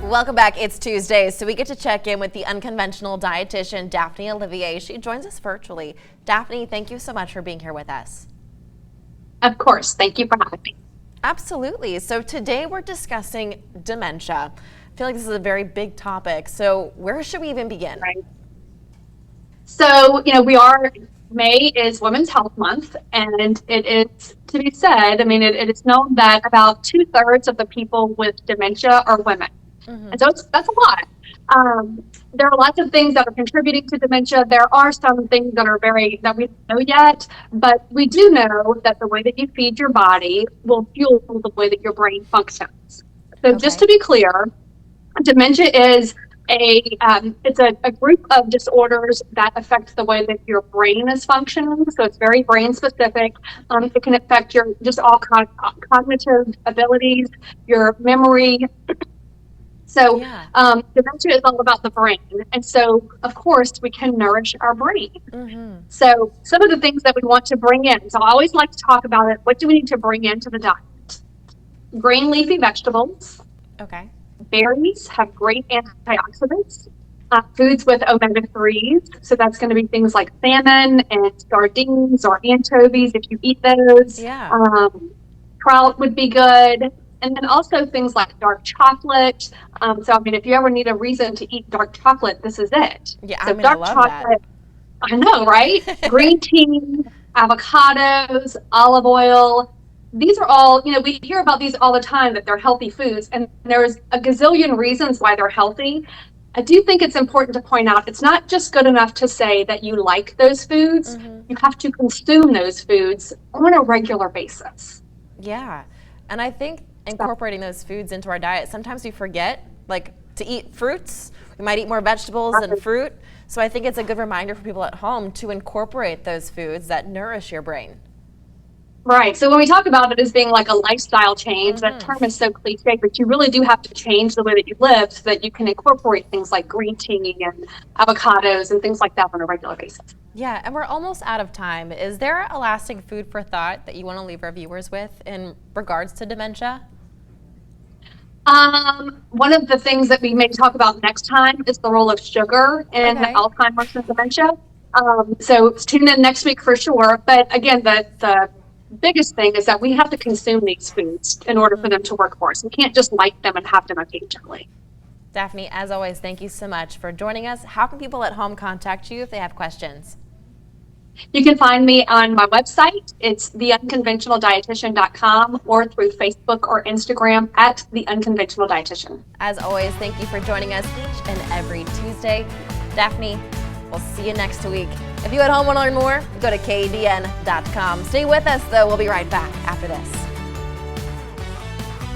Welcome back. It's Tuesday, so we get to check in with the Unconventional Dietitian, Daphne Olivier. She joins us virtually. Daphne, thank you so much for being here with us. Of course. Thank you for having me. Absolutely. So today we're discussing dementia. I feel like this is a very big topic. So where should we even begin? Right. So, May is Women's Health Month, and it is to be said, it is known that about 2/3 of the people with dementia are women. And so that's a lot. There are lots of things that are contributing to dementia. There are some things that we don't know yet, but we do know that the way that you feed your body will fuel the way that your brain functions. So just to be clear, dementia is it's a group of disorders that affect the way that your brain is functioning. So it's very brain specific. It can affect your just all cognitive abilities, your memory. So dementia is all about the brain. And so, of course, we can nourish our brain. So some of the things that we want to bring in. So I always like to talk about it. What do we need to bring into the diet? Green leafy vegetables. Okay. Berries have great antioxidants. Foods with omega-3s. So that's going to be things like salmon and sardines or anchovies if you eat those. Trout would be good. And then also things like dark chocolate. If you ever need a reason to eat dark chocolate, this is it. Yeah, so dark chocolate. I know, right? Green tea, avocados, olive oil. These are all, we hear about these all the time, that they're healthy foods, and there's a gazillion reasons why they're healthy. I do think it's important to point out it's not just good enough to say that you like those foods. You have to consume those foods on a regular basis. Yeah, and I think incorporating those foods into our diet, sometimes we forget, like, to eat fruits. We might eat more vegetables than fruit. So I think it's a good reminder for people at home to incorporate those foods that nourish your brain. Right. So when we talk about it as being like a lifestyle change, that term is so cliche, but you really do have to change the way that you live so that you can incorporate things like green tea and avocados and things like that on a regular basis. Yeah, and we're almost out of time. Is there a lasting food for thought that you want to leave our viewers with in regards to dementia? One of the things that we may talk about next time is the role of sugar in Alzheimer's and dementia. So tune in next week for sure. But again, the biggest thing is that we have to consume these foods in order for them to work for us. We can't just like them and have them occasionally. Daphne, as always, thank you so much for joining us. How can people at home contact you if they have questions? You can find me on my website. It's theunconventionaldietitian.com or through Facebook or Instagram at The Unconventional Dietitian. As always, thank you for joining us each and every Tuesday. Daphne, we'll see you next week. If you at home want to learn more, go to KDN.com. Stay with us, though. We'll be right back after this.